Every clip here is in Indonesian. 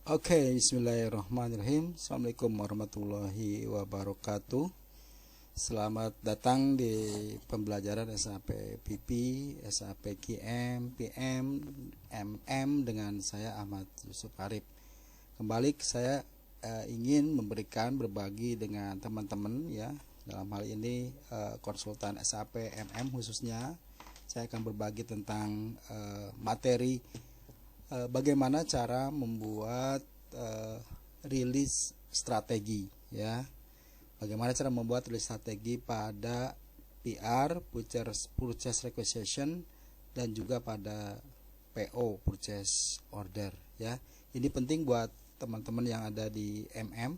Oke, bismillahirrahmanirrahim. Assalamualaikum warahmatullahi wabarakatuh. Selamat datang di pembelajaran SAP PP, SAP QM, PM, MM dengan saya Ahmad Yusuf Arif. Kembali saya ingin berbagi dengan teman-teman ya. Dalam hal ini konsultan SAP MM khususnya, saya akan berbagi tentang materi bagaimana cara membuat rilis strategi ya. Bagaimana cara membuat rilis strategi pada PR, purchase requisition, dan juga pada PO, purchase order ya. Ini penting buat teman-teman yang ada di MM.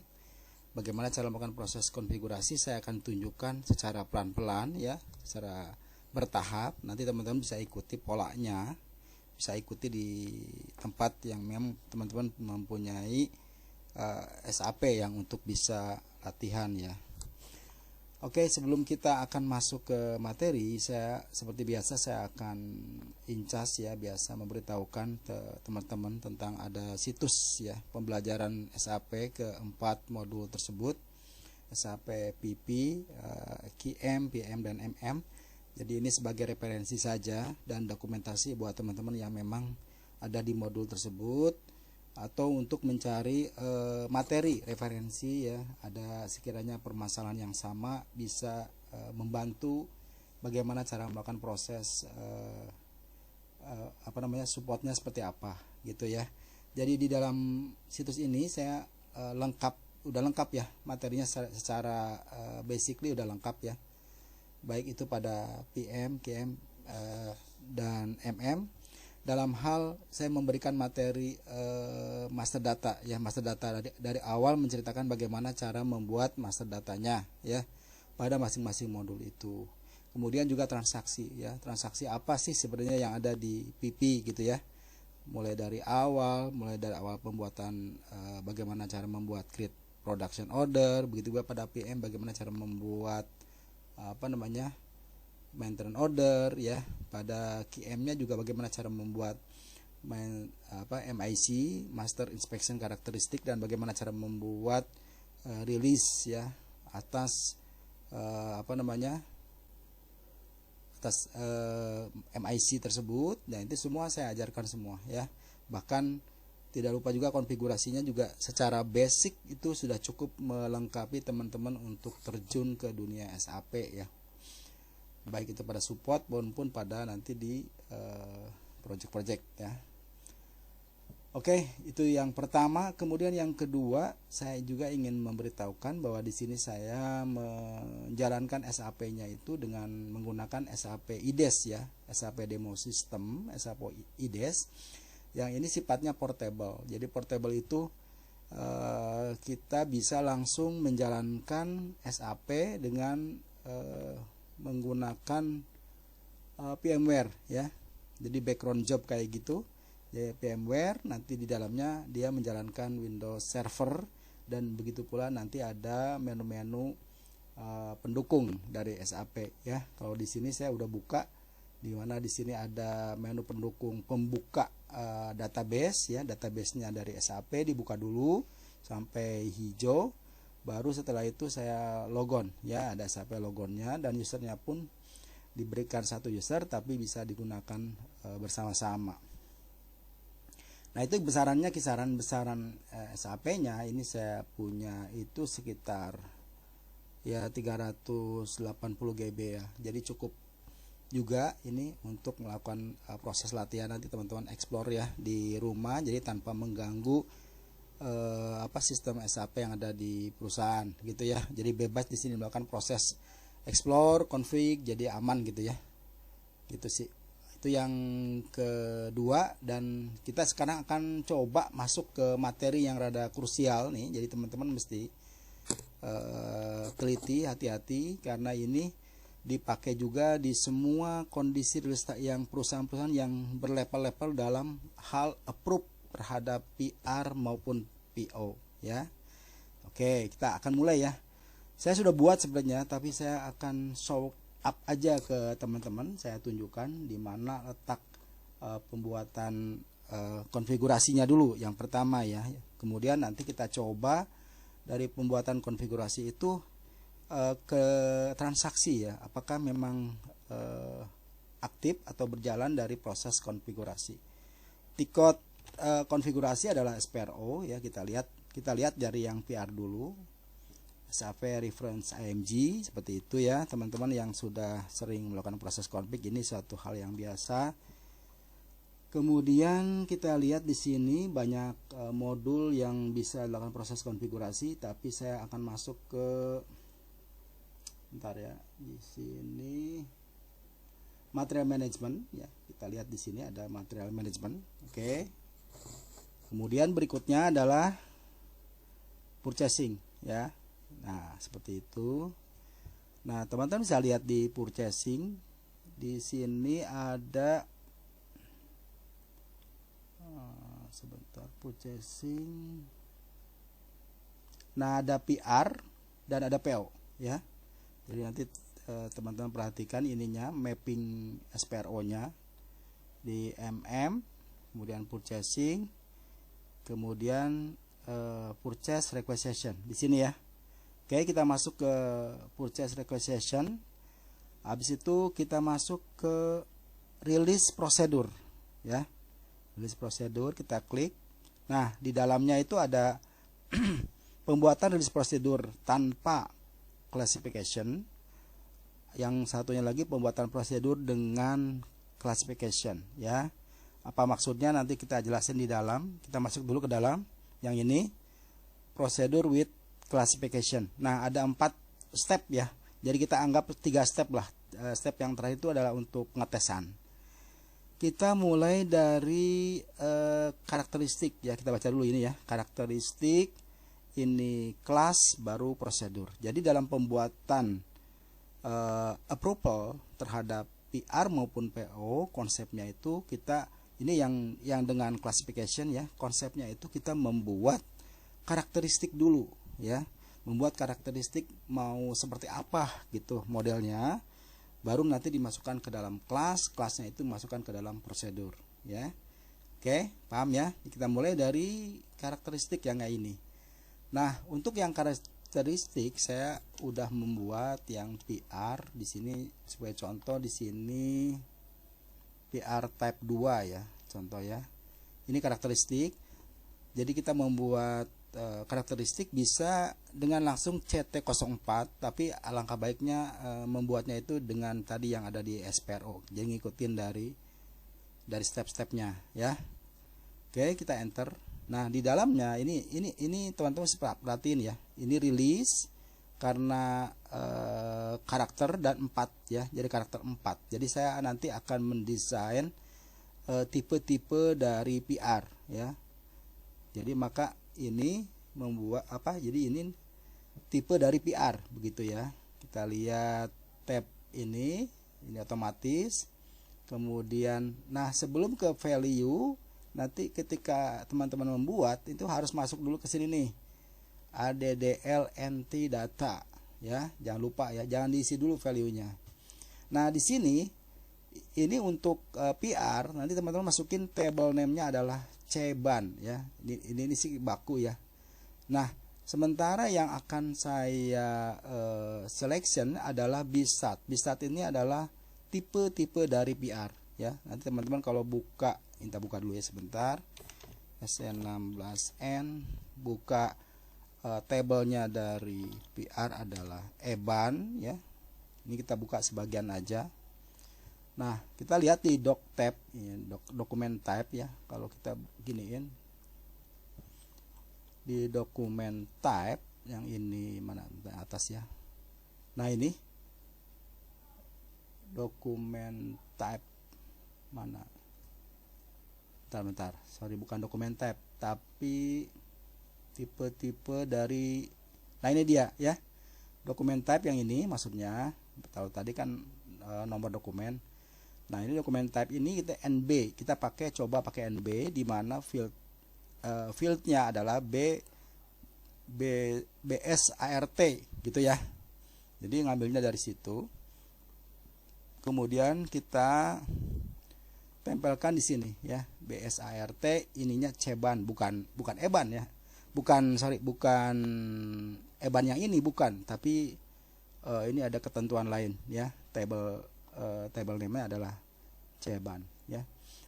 Bagaimana cara melakukan proses konfigurasi saya akan tunjukkan secara pelan-pelan ya, secara bertahap. Nanti teman-teman bisa ikuti polanya, bisa ikuti di tempat yang memang teman-teman mempunyai SAP yang untuk bisa latihan ya. Oke, sebelum kita akan masuk ke materi, saya seperti biasa saya akan incas ya, biasa memberitahukan ke teman-teman tentang ada situs ya pembelajaran SAP keempat modul tersebut, SAP PP, QM, PM, dan MM. Jadi ini sebagai referensi saja dan dokumentasi buat teman-teman yang memang ada di modul tersebut, atau untuk mencari materi referensi ya, ada sekiranya permasalahan yang sama bisa membantu bagaimana cara melakukan proses supportnya seperti apa gitu ya. Jadi di dalam situs ini saya udah lengkap ya materinya, secara basically udah lengkap ya, baik itu pada PM, QM, dan MM. Dalam hal saya memberikan materi master data ya, master data dari awal menceritakan bagaimana cara membuat master datanya ya pada masing-masing modul itu. Kemudian juga transaksi ya, transaksi apa sih sebenarnya yang ada di PP gitu ya. Mulai dari awal pembuatan, bagaimana cara membuat create production order, begitu juga pada PM bagaimana cara membuat maintenance order ya. Pada QM-nya juga bagaimana cara membuat MIC, master inspection karakteristik, dan bagaimana cara membuat release ya atas MIC tersebut. Dan itu semua saya ajarkan semua ya. Bahkan tidak lupa juga konfigurasinya juga secara basic itu sudah cukup melengkapi teman-teman untuk terjun ke dunia SAP ya, baik itu pada support maupun pada nanti di project-project ya. Oke, itu yang pertama. Kemudian yang kedua, saya juga ingin memberitahukan bahwa di sini saya menjalankan SAP-nya itu dengan menggunakan SAP IDES ya, SAP Demo System, SAP IDES, yang ini sifatnya portable. Jadi portable itu kita bisa langsung menjalankan SAP dengan menggunakan VMware ya. Jadi background job kayak gitu ya, VMware, nanti di dalamnya dia menjalankan Windows Server, dan begitu pula nanti ada menu-menu pendukung dari SAP ya. Kalau di sini saya udah buka, di mana di sini ada menu pendukung pembuka database ya, databasenya dari SAP dibuka dulu sampai hijau. Baru setelah itu saya logon ya, ada SAP logonnya, dan usernya pun diberikan satu user tapi bisa digunakan bersama-sama. Nah itu kisaran besaran SAP-nya ini saya punya itu sekitar ya 380 GB ya. Jadi cukup juga ini untuk melakukan proses latihan nanti teman-teman explore ya di rumah, jadi tanpa mengganggu sistem SAP yang ada di perusahaan gitu ya. Jadi bebas di sini melakukan proses explore, config, jadi aman gitu ya. Gitu sih. Itu yang kedua, dan kita sekarang akan coba masuk ke materi yang rada krusial nih. Jadi teman-teman mesti teliti, hati-hati, karena ini dipakai juga di semua kondisi yang perusahaan-perusahaan yang berlevel-level dalam hal approve terhadap PR maupun PO ya. Oke, kita akan mulai ya. Saya sudah buat sebenarnya, tapi saya akan show up aja ke teman-teman. Saya tunjukkan di mana letak pembuatan konfigurasinya dulu yang pertama ya. Kemudian nanti kita coba dari pembuatan konfigurasi itu ke transaksi ya, apakah memang aktif atau berjalan dari proses konfigurasi. Tikot konfigurasi adalah SPRO ya, kita lihat dari yang PR dulu. SAV reference IMG seperti itu ya, teman-teman yang sudah sering melakukan proses config, ini suatu hal yang biasa. Kemudian kita lihat di sini banyak modul yang bisa dilakukan proses konfigurasi, tapi saya akan masuk ke bentar ya, di sini material management ya. Kita lihat di sini ada material management. Oke. Kemudian berikutnya adalah purchasing ya. Nah, seperti itu. Nah, teman-teman bisa lihat di purchasing. Di sini ada sebentar, purchasing. Nah, ada PR dan ada PO ya. Jadi nanti teman-teman perhatikan ininya, mapping SPRO-nya di MM, kemudian purchasing, kemudian purchase requisition di sini ya. Oke, kita masuk ke purchase requisition. Habis itu kita masuk ke release procedure ya. Release procedure kita klik. Nah, di dalamnya itu ada pembuatan release procedure tanpa classification. Yang satunya lagi pembuatan prosedur dengan classification ya. Apa maksudnya nanti kita jelasin di dalam. Kita masuk dulu ke dalam yang ini, procedure with classification. Nah, ada 4 step ya. Jadi kita anggap 3 step lah. Step yang terakhir itu adalah untuk pengetesan. Kita mulai dari karakteristik ya. Kita baca dulu ini ya. Karakteristik, ini kelas, baru prosedur. Jadi dalam pembuatan approval terhadap PR maupun PO, konsepnya itu kita ini yang dengan classification ya. Konsepnya itu kita membuat karakteristik dulu ya, membuat karakteristik mau seperti apa gitu modelnya, baru nanti dimasukkan ke dalam kelasnya itu dimasukkan ke dalam prosedur ya. Oke, paham ya? Kita mulai dari karakteristik yang kayak ini. Nah, untuk yang karakteristik saya udah membuat yang PR di sini sebagai contoh. Di sini PR type 2 ya, contoh ya. Ini karakteristik. Jadi kita membuat karakteristik bisa dengan langsung CT04, tapi alangkah baiknya membuatnya itu dengan tadi yang ada di SPRO. Jadi ngikutin dari step-stepnya ya. Oke, kita enter. Nah, di dalamnya ini teman-teman perhatiin ya. Ini release karena karakter dan 4 ya. Jadi karakter 4. Jadi saya nanti akan mendesain tipe-tipe dari PR ya. Jadi maka ini membuat apa? Jadi ini tipe dari PR begitu ya. Kita lihat tab ini otomatis. Kemudian nah, sebelum ke value, nanti ketika teman-teman membuat itu harus masuk dulu ke sini nih. ADDL NT data ya. Jangan lupa ya, jangan diisi dulu value-nya. Nah, di sini ini untuk PR nanti teman-teman masukin table name-nya adalah Ceban ya. Ini sih baku ya. Nah, sementara yang akan saya selection adalah BSAT. BSAT ini adalah tipe-tipe dari PR ya. Nanti teman-teman kalau buka, kita buka dulu ya sebentar. SN16N, buka tabelnya dari PR adalah EBAN ya. Ini kita buka sebagian aja. Nah, kita lihat di doc tab, dokumen type ya. Kalau kita giniin di dokumen type yang ini mana atas ya. Nah, ini dokumen type mana? Bentar. Sorry, bukan dokumen type, tapi tipe-tipe dari. Nah, ini dia ya. Dokumen type yang ini maksudnya. Kalau tadi kan nomor dokumen. Nah, ini dokumen type ini kita NB, kita coba pakai NB, di mana fieldnya adalah BSART gitu ya. Jadi ngambilnya dari situ. Kemudian kita tempelkan di sini ya, BSART, ininya ceban, bukan eban ya, bukan eban yang ini, bukan, tapi ini ada ketentuan lain ya, table name-nya adalah ceban ya.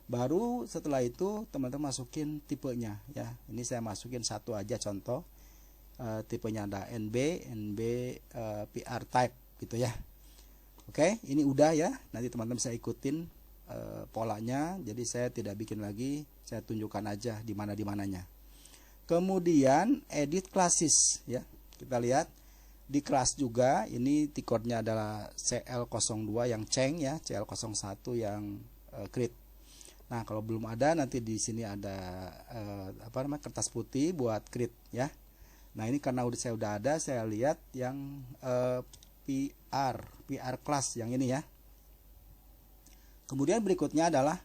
Baru setelah itu teman-teman masukin tipenya ya. Ini saya masukin satu aja contoh, tipenya ada NB PR type gitu ya. Oke, ini udah ya. Nanti teman-teman bisa ikutin polanya. Jadi saya tidak bikin lagi, saya tunjukkan aja di mananya. Kemudian edit classes ya. Kita lihat di kelas juga, ini T-code-nya adalah CL02 yang Cheng ya, CL01 yang create. Nah, kalau belum ada, nanti di sini ada kertas putih buat create ya. Nah, ini karena saya udah ada, saya lihat yang PR class yang ini ya. Kemudian berikutnya adalah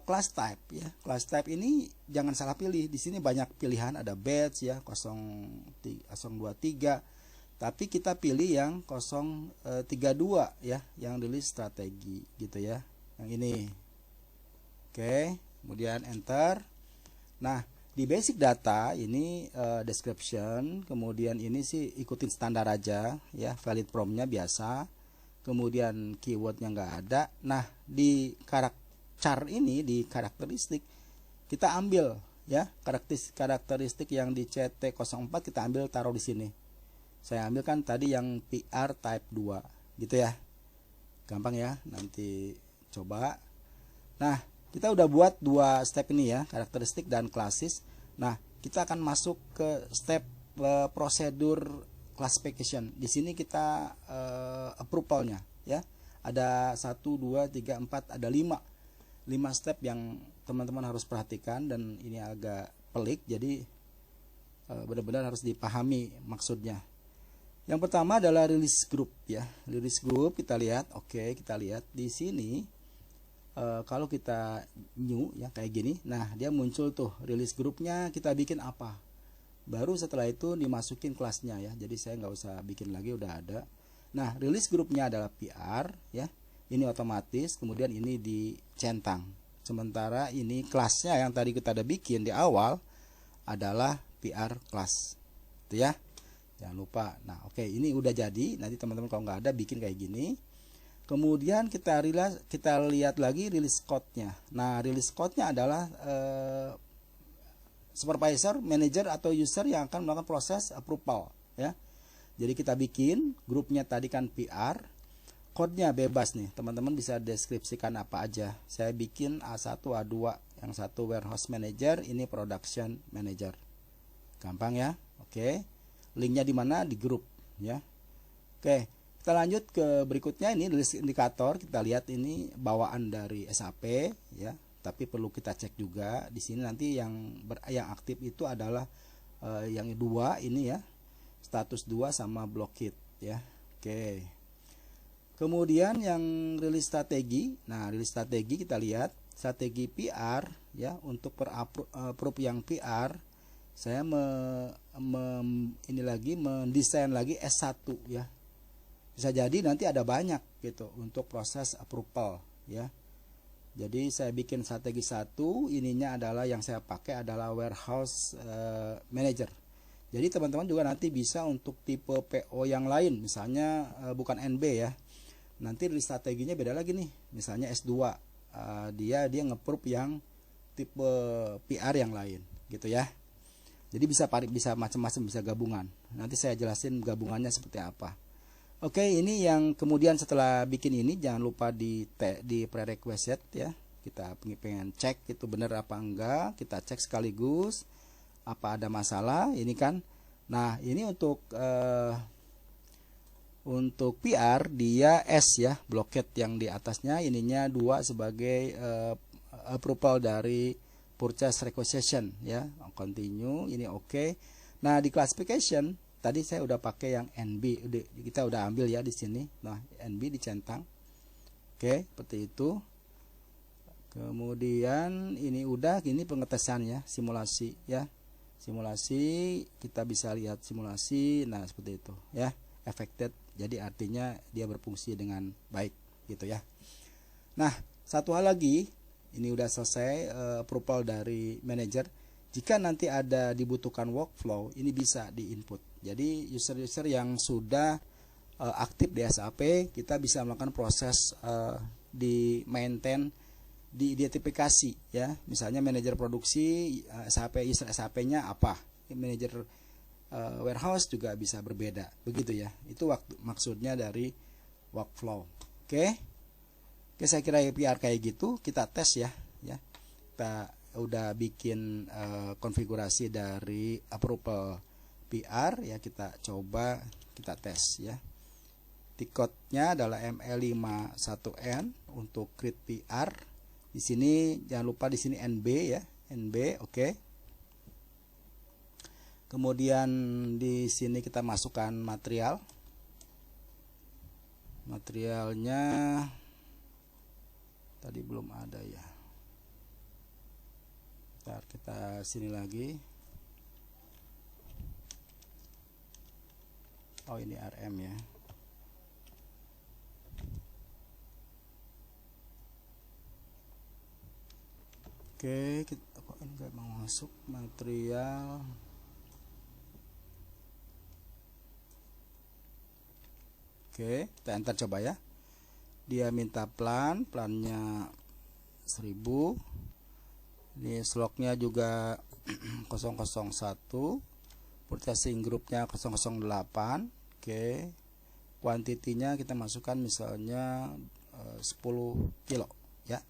class type ya. Class type ini jangan salah pilih. Di sini banyak pilihan, ada batch ya, 023. Tapi kita pilih yang 032 ya, yang rilis strategi gitu ya. Yang ini. Oke, kemudian enter. Nah, di basic data ini description, kemudian ini sih ikutin standar aja ya, valid prompt-nya biasa. Kemudian keywordnya nggak ada. Nah, di char ini, di karakteristik, kita ambil ya karakteristik yang di CT04, kita ambil taruh di sini. Saya ambil kan tadi yang PR type 2 gitu ya. Gampang ya, nanti coba. Nah, kita udah buat dua step ini ya, karakteristik dan classes. Nah, kita akan masuk ke step prosedur classification. Di sini kita approval-nya ya. Ada 1 2 3 4, ada 5 step yang teman-teman harus perhatikan, dan ini agak pelik, jadi benar-benar harus dipahami maksudnya. Yang pertama adalah release group ya. Release group kita lihat, oke, kita lihat di sini. Kalau kita new ya kayak gini, nah dia muncul tuh release grupnya, kita bikin apa, baru setelah itu dimasukin kelasnya ya. Jadi saya nggak usah bikin lagi, udah ada. Nah, release grupnya adalah PR ya, ini otomatis, kemudian ini dicentang. Sementara ini kelasnya yang tadi kita ada bikin di awal adalah PR class itu ya, jangan lupa. Nah, oke, ini udah jadi. Nanti teman-teman kalau nggak ada bikin kayak gini. Kemudian kita lihat lagi release code-nya. Nah, release code-nya adalah supervisor, manager, atau user yang akan melakukan proses approval ya. Jadi kita bikin grupnya tadi kan PR, code-nya bebas nih. Teman-teman bisa deskripsikan apa aja. Saya bikin A1, A2, yang satu warehouse manager, ini production manager. Gampang ya. Oke. Linknya di mana? Di grup ya. Oke. Kita lanjut ke berikutnya, ini list indikator. Kita lihat ini bawaan dari SAP ya, tapi perlu kita cek juga di sini. Nanti yang aktif itu adalah yang dua ini ya, status 2 sama blockade ya. Oke. Kemudian yang rilis strategi. Nah, rilis strategi kita lihat strategi PR ya, untuk approve yang PR. Saya mendesain lagi S1 ya. Bisa jadi nanti ada banyak gitu untuk proses approval ya. Jadi saya bikin strategi 1, ininya adalah yang saya pakai adalah warehouse manager. Jadi teman-teman juga nanti bisa untuk tipe PO yang lain, misalnya bukan NB ya. Nanti di strateginya beda lagi nih. Misalnya S2, dia nge-approve yang tipe PR yang lain gitu ya. Jadi bisa macam-macam, bisa gabungan. Nanti saya jelasin gabungannya seperti apa. Oke, ini yang kemudian setelah bikin ini jangan lupa di prerequisite ya. Kita pengen cek itu benar apa enggak, kita cek sekaligus apa ada masalah ini kan. Nah, ini untuk PR dia S ya, blockade yang di atasnya, ininya 2 sebagai approval dari purchase requisition ya. Continue, ini oke. Nah, di classification tadi saya udah pakai yang NB, kita udah ambil ya di sini. Nah, NB dicentang. Oke, seperti itu. Kemudian ini pengetesannya, simulasi ya. Simulasi, kita bisa lihat simulasi. Nah, seperti itu ya. Affected. Jadi artinya dia berfungsi dengan baik gitu ya. Nah, satu hal lagi, ini udah selesai approval dari manajer. Jika nanti ada dibutuhkan workflow, ini bisa di input. Jadi user-user yang sudah aktif di SAP, kita bisa melakukan proses di maintain, diidentifikasi ya. Misalnya manajer produksi SAP, user SAP-nya apa, manajer warehouse juga bisa berbeda, begitu ya. Itu maksudnya dari workflow. Oke, saya kira APR kayak gitu. Kita tes ya. Kita udah bikin konfigurasi dari approval PR ya. Kita coba, kita tes ya. Tiketnya adalah ME51N untuk create PR. Di sini jangan lupa di sini NB ya, NB, oke. Kemudian di sini kita masukkan material. Materialnya tadi belum ada ya. Bentar, kita sini lagi. Oh, ini RM ya. Oke, kita kok ini nggak mau masuk material. Oke, kita enter coba ya. Dia minta plannya 1000. Ini slotnya juga 001. Purchasing groupnya 008. Oke. Kuantitinya kita masukkan misalnya 10 kilo ya.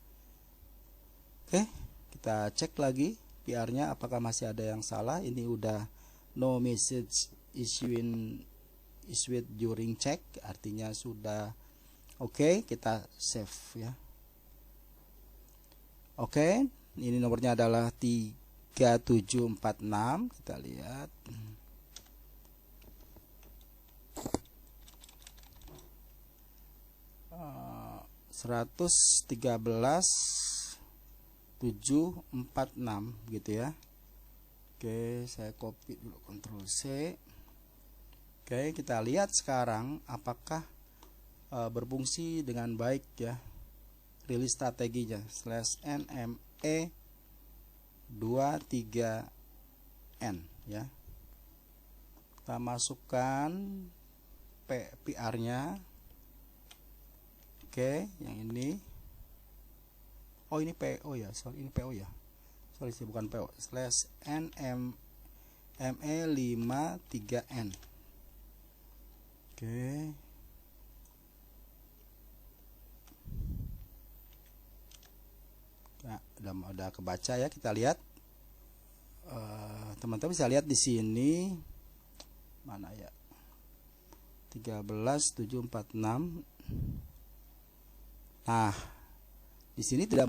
Oke, kita cek lagi PR-nya apakah masih ada yang salah. Ini udah no message issued during check, artinya sudah oke. Kita save ya. Oke, ini nomornya adalah 3746. Kita lihat. Uh, 113.746 gitu ya. Oke, saya copy dulu, Ctrl C. Oke, kita lihat sekarang apakah berfungsi dengan baik ya. Rilis strateginya /NME 23N ya. Kita masukkan PR-nya. Oke, yang ini. Oh, ini PO ya. Sorry, ini PO ya. Sorry sih, bukan PO. /NME53N. Oke. Nah, udah kebaca ya. Kita lihat. Teman-teman bisa lihat di sini. Mana ya? 13746. Nah, di sini tidak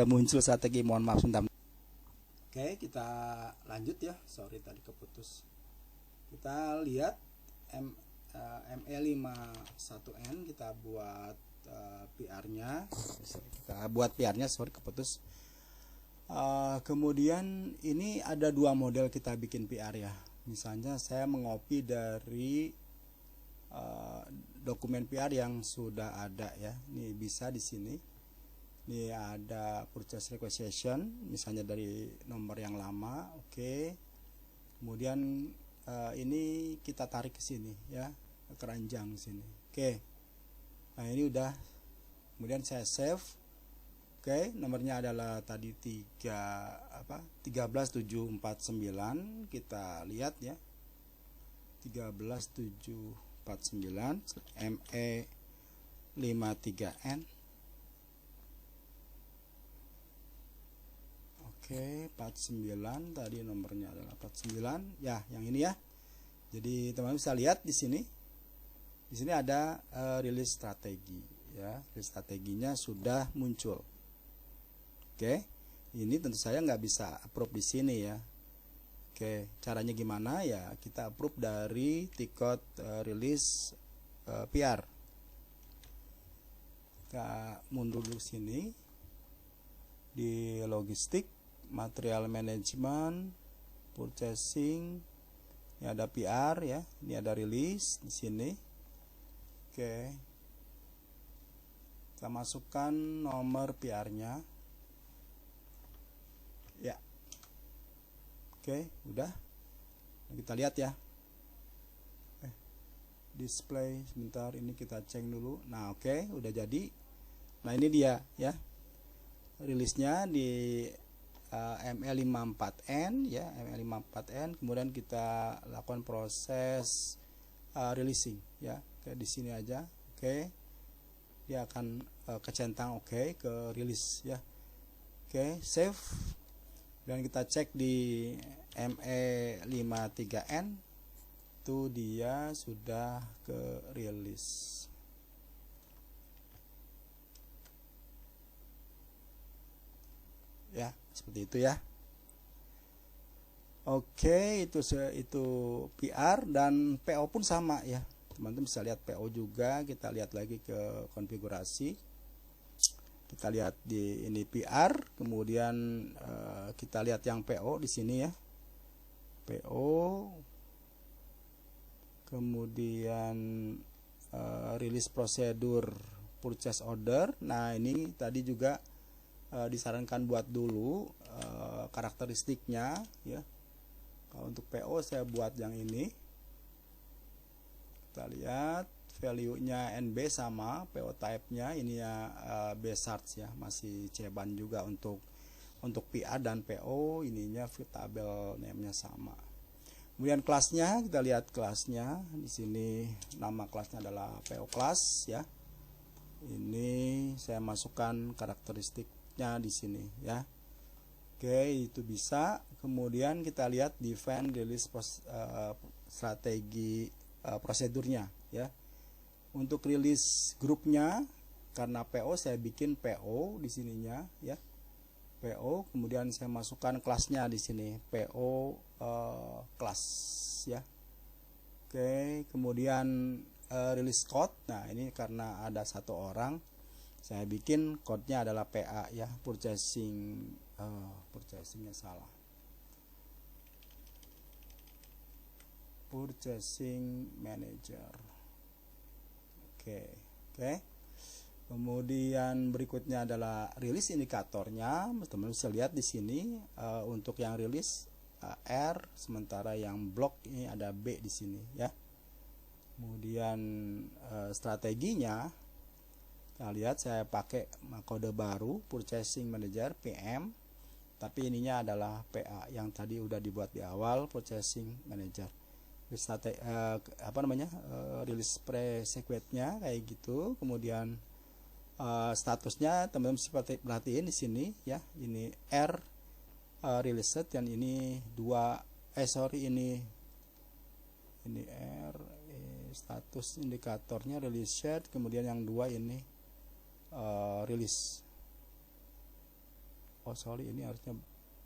muncul strategi, mohon maaf sebentar. Oke, kita lanjut ya. Sorry tadi keputus. Kita lihat ME51N, kita buat PR-nya. Kita buat PR-nya, sorry keputus. Kemudian ini ada dua model kita bikin PR ya. Misalnya saya mengopi dari dokumen PR yang sudah ada ya. Ini bisa di sini. Ini ada purchase requisition, misalnya dari nomor yang lama, oke. Kemudian ini kita tarik ke sini ya, ke keranjang sini, oke. Nah, ini udah. Kemudian saya save, oke. Nomornya adalah tadi 13749. Kita lihat ya, 13749 ME53N. Oke, 49 tadi nomornya adalah 49 ya, yang ini ya. Jadi teman-teman bisa lihat di sini. Di sini ada rilis strategi ya. Rilis strateginya sudah muncul. Oke. Ini tentu saya nggak bisa approve di sini ya. Oke, caranya gimana ya? Kita approve dari tiket rilis PR. Kita mundur dulu sini di logistik, material management, purchasing. Ini ada PR ya, ini ada rilis di sini. Oke, kita masukkan nomor PR-nya. Oke, udah. Kita lihat ya. Display sebentar, ini kita cek dulu. Nah, oke, udah jadi. Nah, ini dia ya. Rilisnya di ME54N ya, ME54N. Kemudian kita lakukan proses releasing ya. Kayak di sini aja. Oke. Dia akan kecentang oke ke rilis ya. Oke, save. Dan kita cek di ME53N itu dia sudah ke rilis ya, seperti itu ya. Oke, itu PR dan PO pun sama ya, teman-teman bisa lihat PO juga. Kita lihat lagi ke konfigurasi, kita lihat di ini PR, kemudian kita lihat yang PO di sini ya, PO, kemudian rilis prosedur purchase order. Nah, ini tadi juga disarankan buat dulu karakteristiknya ya. Kalau untuk PO saya buat yang ini. Kita lihat value-nya NB sama, PO type-nya ini ya B-Search ya, masih ceban juga untuk PR dan PO, ininya tabel name-nya sama. Kemudian kelasnya, kita lihat kelasnya di sini, nama kelasnya adalah PO class ya. Ini saya masukkan karakteristiknya di sini ya. Oke, itu bisa. Kemudian kita lihat define release strategi prosedurnya ya. Untuk rilis grupnya, karena PO saya bikin PO di sininya ya. PO, kemudian saya masukkan kelasnya di sini, PO kelas ya. Oke, kemudian release code. Nah, ini karena ada satu orang, saya bikin code-nya adalah PA ya, purchasingnya salah. Purchasing manager. Oke. Kemudian berikutnya adalah rilis indikatornya. Teman-teman bisa lihat di sini untuk yang rilis R, sementara yang blok ini ada B di sini ya. Kemudian strateginya, kita lihat saya pakai kode baru purchasing manager PM, tapi ininya adalah PA yang tadi udah dibuat di awal, purchasing manager. Rilis pre-sequence-nya kayak gitu. Kemudian statusnya teman-teman seperti perhatiin di sini ya, ini R release set, dan ini ini R status indikatornya release set, kemudian yang dua ini release. Ini harusnya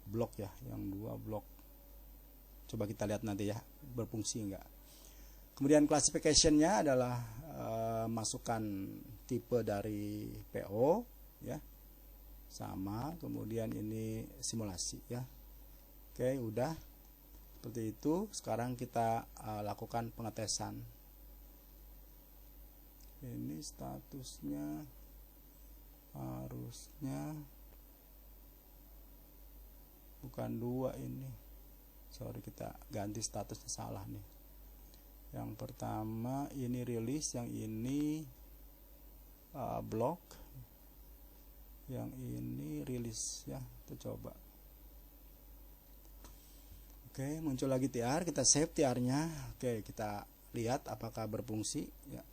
blok ya, yang dua blok. Coba kita lihat nanti ya berfungsi enggak. Kemudian classification-nya adalah masukkan tipe dari PO ya, sama. Kemudian ini simulasi ya. Oke, udah seperti itu. Sekarang kita lakukan pengetesan. Ini statusnya harusnya bukan dua ini. Sorry, kita ganti statusnya salah nih. Yang pertama ini rilis, yang ini blok, yang ini rilis ya. Kita coba. Oke, muncul lagi TR, kita save TR-nya. Oke, kita lihat apakah berfungsi ya.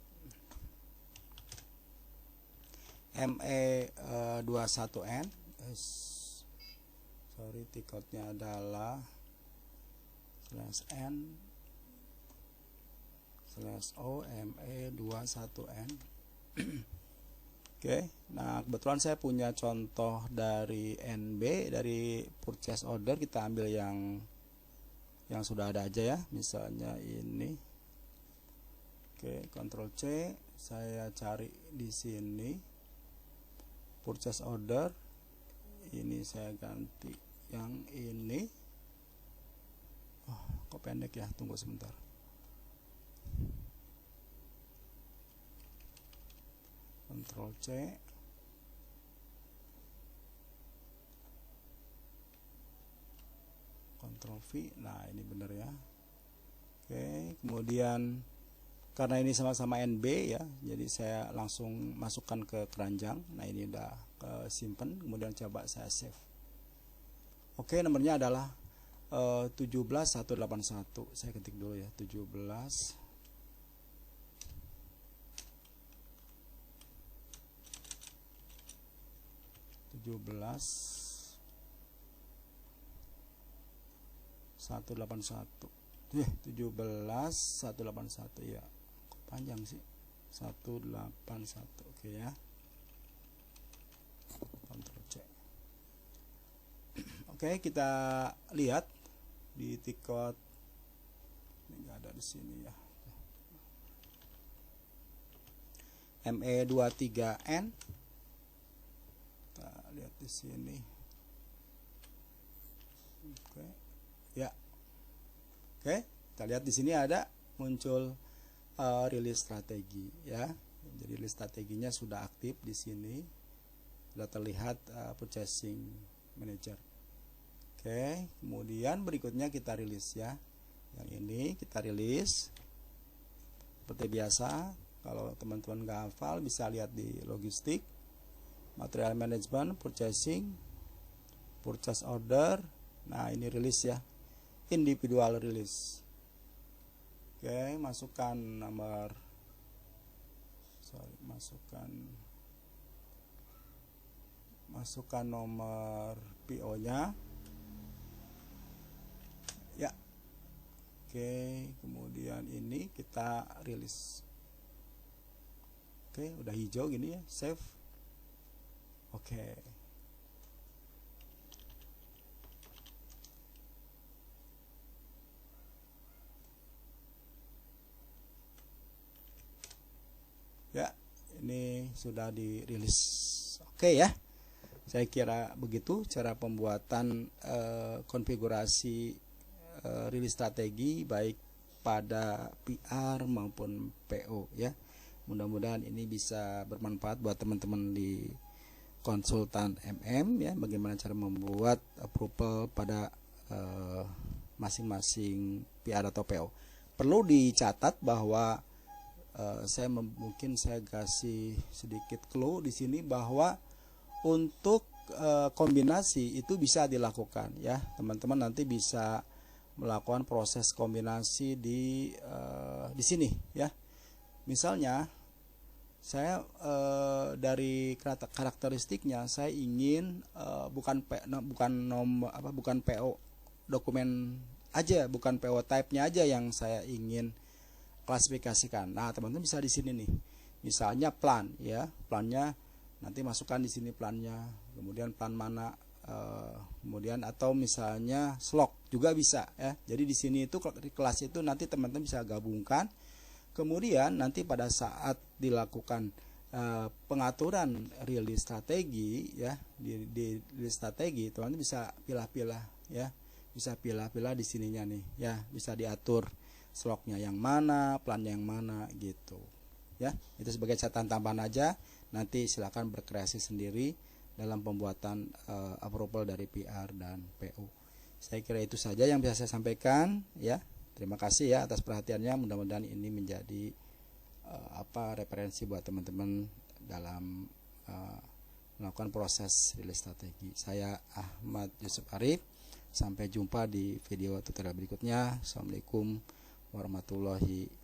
ME21N. Sorry, tiketnya adalah /n/o ME21N. Oke, nah kebetulan saya punya contoh dari NB, dari purchase order. Kita ambil yang sudah ada aja ya, misalnya ini. Oke, Ctrl C, saya cari di sini purchase order. Ini saya ganti yang ini. Kok pendek ya, tunggu sebentar. Ctrl C, Ctrl V. Nah ini benar ya. Oke, kemudian karena ini sama-sama NB ya, jadi saya langsung masukkan ke keranjang. Nah ini udah simpen, kemudian coba saya save. Oke, nomornya adalah 17181. Saya ketik dulu ya, 17 181. 17181 ya. Kok panjang sih? 181. Oke ya. Ctrl C. Oke, kita lihat di tiket. Ini enggak ada di sini ya. ME23N. Kita lihat di sini. Oke. Ya. Oke, kita lihat di sini ada muncul rilis strategi ya. Jadi rilis strateginya sudah aktif di sini. Sudah terlihat purchasing manager. Oke, kemudian berikutnya kita rilis ya. Yang ini kita rilis. Seperti biasa, kalau teman-teman nggak hafal bisa lihat di logistik, material management, purchasing, purchase order. Nah, ini rilis ya. Individual release. Oke, masukkan nomor masukkan nomor PO nya ya. Oke, kemudian ini kita rilis. Oke, udah hijau gini ya, save. Oke. Ya, ini sudah dirilis. Oke ya. Saya kira begitu cara pembuatan konfigurasi rilis strategi baik pada PR maupun PO ya. Mudah-mudahan ini bisa bermanfaat buat teman-teman di konsultan MM ya, bagaimana cara membuat approval pada masing-masing PR atau PO. Perlu dicatat bahwa mungkin saya kasih sedikit clue di sini bahwa untuk kombinasi itu bisa dilakukan ya, teman-teman nanti bisa melakukan proses kombinasi di sini ya. Misalnya saya dari karakteristiknya saya ingin bukan PO dokumen aja, bukan PO type-nya aja yang saya ingin klasifikasikan. Nah, teman-teman bisa di sini nih. Misalnya plan ya, plannya nanti masukkan di sini plannya, kemudian plan mana, kemudian atau misalnya slot juga bisa ya. Jadi di sini itu kelas itu nanti teman-teman bisa gabungkan. Kemudian nanti pada saat dilakukan pengaturan rilis strategi ya, di rilis strategi teman-teman bisa pilah-pilah ya, bisa pilah-pilah di sininya nih ya, bisa diatur slotnya yang mana, plannya yang mana gitu ya. Itu sebagai catatan tambahan aja, nanti silakan berkreasi sendiri dalam pembuatan approval dari PR dan PO. Saya kira itu saja yang bisa saya sampaikan ya. Terima kasih ya atas perhatiannya, mudah-mudahan ini menjadi referensi buat teman-teman dalam melakukan proses rilis strategi. Saya Ahmad Yusuf Arif, sampai jumpa di video tutorial berikutnya. Assalamualaikum warahmatullahi